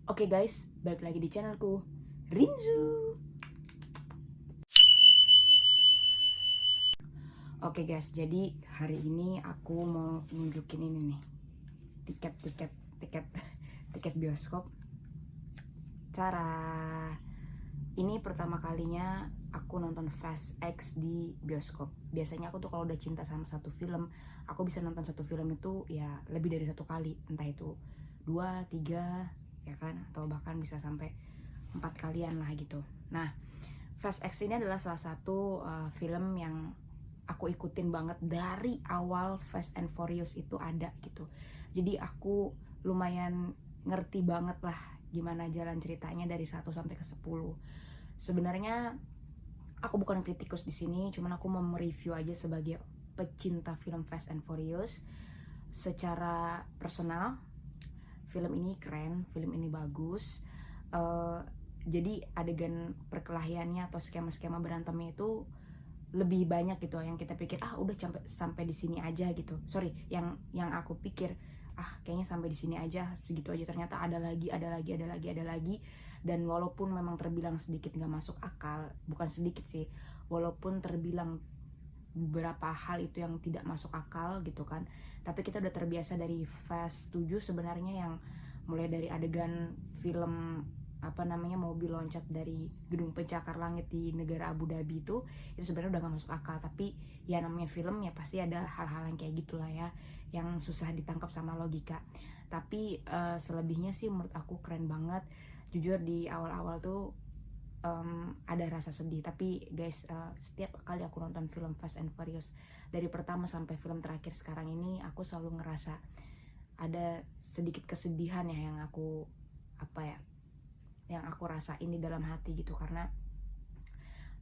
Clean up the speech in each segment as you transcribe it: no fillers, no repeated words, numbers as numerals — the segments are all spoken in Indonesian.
Oke guys, balik lagi di channelku Rinzu. Oke guys, jadi hari ini aku mau nunjukin ini nih, tiket tiket bioskop. Cara ini pertama kalinya aku nonton Fast X di bioskop. Biasanya aku tuh kalau udah cinta sama satu film, aku bisa nonton satu film itu ya lebih dari satu kali, entah itu 2, 3, ya kan, atau bahkan bisa sampai 4 kalian lah gitu. Nah, Fast X ini adalah salah satu film yang aku ikutin banget dari awal Fast and Furious itu ada gitu. Jadi aku lumayan ngerti banget lah gimana jalan ceritanya dari 1 sampai ke 10. Sebenarnya aku bukan kritikus di sini, cuman aku mau mereview aja sebagai pecinta film Fast and Furious. Secara personal, film ini keren, film ini bagus. Jadi adegan perkelahiannya atau skema-skema berantemnya itu lebih banyak gitu yang kita pikir udah sampai di sini aja gitu. Sorry, yang aku pikir kayaknya sampai di sini aja, segitu aja, ternyata ada lagi, ada lagi. Dan walaupun memang terbilang sedikit nggak masuk akal, bukan sedikit sih, walaupun terbilang beberapa hal itu yang tidak masuk akal gitu kan, tapi kita udah terbiasa dari Fast 7 sebenarnya, yang mulai dari adegan film mobil loncat dari gedung pencakar langit di negara Abu Dhabi itu sebenarnya udah gak masuk akal. Tapi ya namanya film ya pasti ada hal-hal yang kayak gitulah ya, yang susah ditangkap sama logika. Tapi selebihnya sih menurut aku keren banget. Jujur di awal-awal tuh ada rasa sedih, tapi guys, setiap kali aku nonton film Fast and Furious dari pertama sampai film terakhir sekarang ini, aku selalu ngerasa ada sedikit kesedihan ya yang aku rasain di dalam hati gitu, karena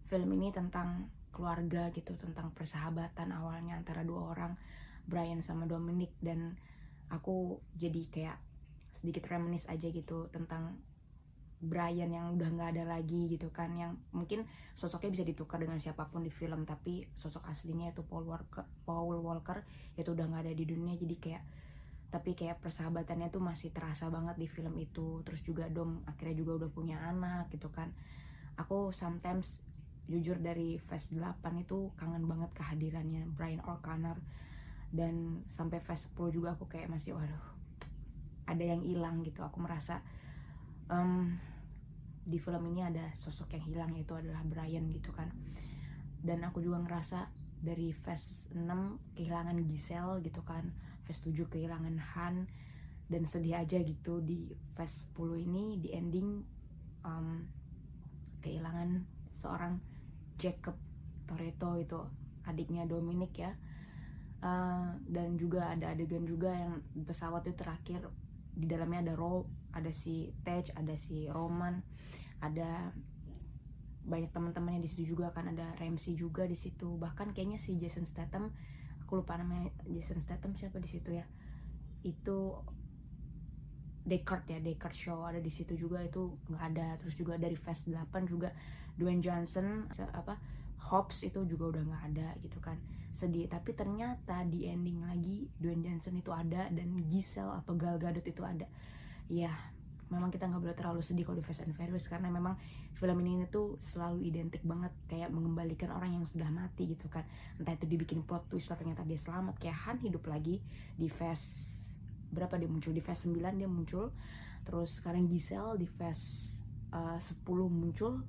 film ini tentang keluarga gitu, tentang persahabatan awalnya antara dua orang, Brian sama Dominic. Dan aku jadi kayak sedikit reminis aja gitu tentang Brian yang udah nggak ada lagi gitu kan, yang mungkin sosoknya bisa ditukar dengan siapapun di film, tapi sosok aslinya itu Paul Walker itu udah nggak ada di dunia. Jadi kayak persahabatannya tuh masih terasa banget di film itu. Terus juga Dom akhirnya juga udah punya anak gitu kan. Aku sometimes jujur dari Fast 8 itu kangen banget kehadirannya Brian O'Connor. Dan sampai Fast 10 juga aku kayak masih waduh, ada yang hilang gitu. Aku merasa di film ini ada sosok yang hilang, yaitu adalah Brian gitu kan. Dan aku juga ngerasa dari Fast 6 kehilangan Giselle gitu kan, Fast 7 kehilangan Han, dan sedih aja gitu di Fast 10 ini di ending kehilangan seorang Jacob Toretto, itu adiknya Dominic ya. Dan juga ada adegan juga yang pesawat itu terakhir, di dalamnya ada si Tej, ada si Roman, ada banyak teman-temannya di situ juga kan, ada Ramsey juga di situ, bahkan kayaknya si Jason Statham, aku lupa namanya, Jason Statham siapa di situ ya, itu Descartes Show ada di situ juga, itu nggak ada. Terus juga dari Fast 8 juga Dwayne Johnson Hobbs itu juga udah nggak ada gitu kan. Sedih, tapi ternyata di ending lagi Dwayne Johnson itu ada, dan Giselle atau Gal Gadot itu ada. Ya memang kita nggak boleh terlalu sedih kalau di Fast and Furious, karena memang film ini tuh selalu identik banget kayak mengembalikan orang yang sudah mati gitu kan. Entah itu dibikin plot twist lah, ternyata dia selamat, kayak Han hidup lagi di Fast berapa dia muncul, di Fast 9 dia muncul. Terus sekarang Giselle di Fast 10 muncul.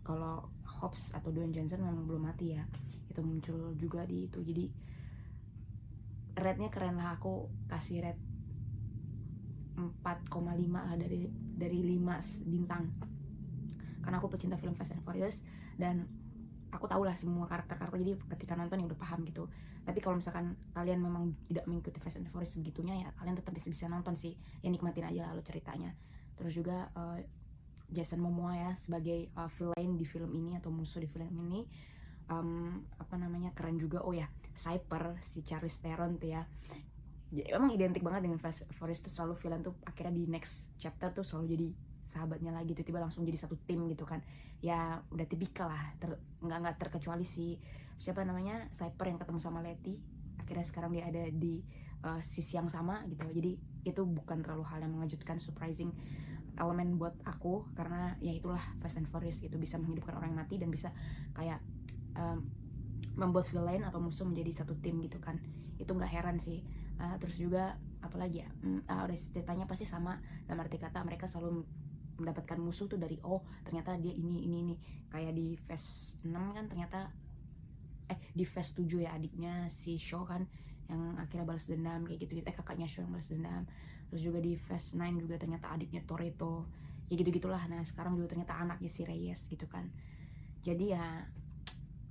Kalau Hobbs atau Dwayne Johnson memang belum mati ya, itu muncul juga di itu. Jadi rate-nya keren lah, aku kasih rate 4,5 lah dari 5 bintang, karena aku pecinta film Fast and Furious dan aku tahu lah semua karakter-karakter, jadi ketika nonton ya udah paham gitu. Tapi kalau misalkan kalian memang tidak mengikuti Fast and Furious segitunya, ya kalian tetap bisa nonton sih, ya nikmatin aja lalu ceritanya. Terus juga Jason Momoa ya sebagai villain di film ini atau musuh di film ini, keren juga. Oh ya, Cyper, si Charlize Theron tuh ya, emang identik banget dengan Fast Furious tuh, selalu villain tuh akhirnya di next chapter tuh selalu jadi sahabatnya lagi, tiba-tiba langsung jadi satu tim gitu kan. Ya udah tipikal lah, nggak terkecuali si siapa Cyper yang ketemu sama Letty, akhirnya sekarang dia ada di sisi yang sama gitu. Jadi itu bukan terlalu hal yang mengejutkan, surprising elemen buat aku, karena ya itulah Fast and Furious gitu, bisa menghidupkan orang yang mati dan bisa kayak membuat villain atau musuh menjadi satu tim gitu kan. Itu nggak heran sih. Terus juga apalagi ya, udah ceritanya pasti sama, dalam arti kata mereka selalu mendapatkan musuh tuh dari ternyata dia ini kayak di Fast 6 kan ternyata di Fast 7 ya, adiknya si Shaw kan yang akhirnya balas dendam kayak gitu, kakaknya Shaw yang balas dendam. Terus juga di Fast 9 juga ternyata adiknya Toretto, ya gitu gitulah. Nah sekarang juga ternyata anaknya si Reyes gitu kan. Jadi ya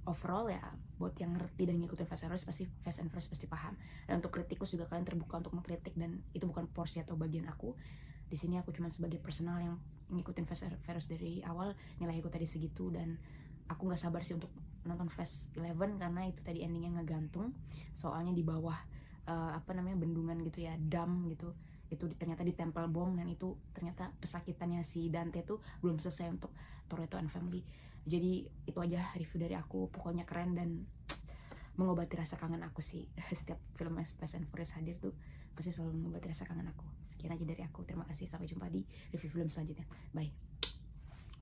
overall ya, buat yang ngerti dan ngikutin Fast and Furious pasti paham. Dan untuk kritikus juga kalian terbuka untuk mengkritik, dan itu bukan porsi atau bagian aku. Di sini aku cuma sebagai personal yang ngikutin Fast and Furious dari awal, nilai aku tadi segitu, dan aku nggak sabar sih untuk nonton Fast 11 karena itu tadi endingnya ngegantung. Soalnya di bawah bendungan gitu ya, dam gitu, itu ternyata ditempel bom, dan itu ternyata pesakitannya si Dante tuh belum selesai untuk Toretto and family. Jadi itu aja review dari aku, pokoknya keren dan mengobati rasa kangen aku sih. Setiap film Fast and Furious hadir tuh pasti selalu mengobati rasa kangen aku. Sekian aja dari aku, terima kasih, sampai jumpa di review film selanjutnya, bye.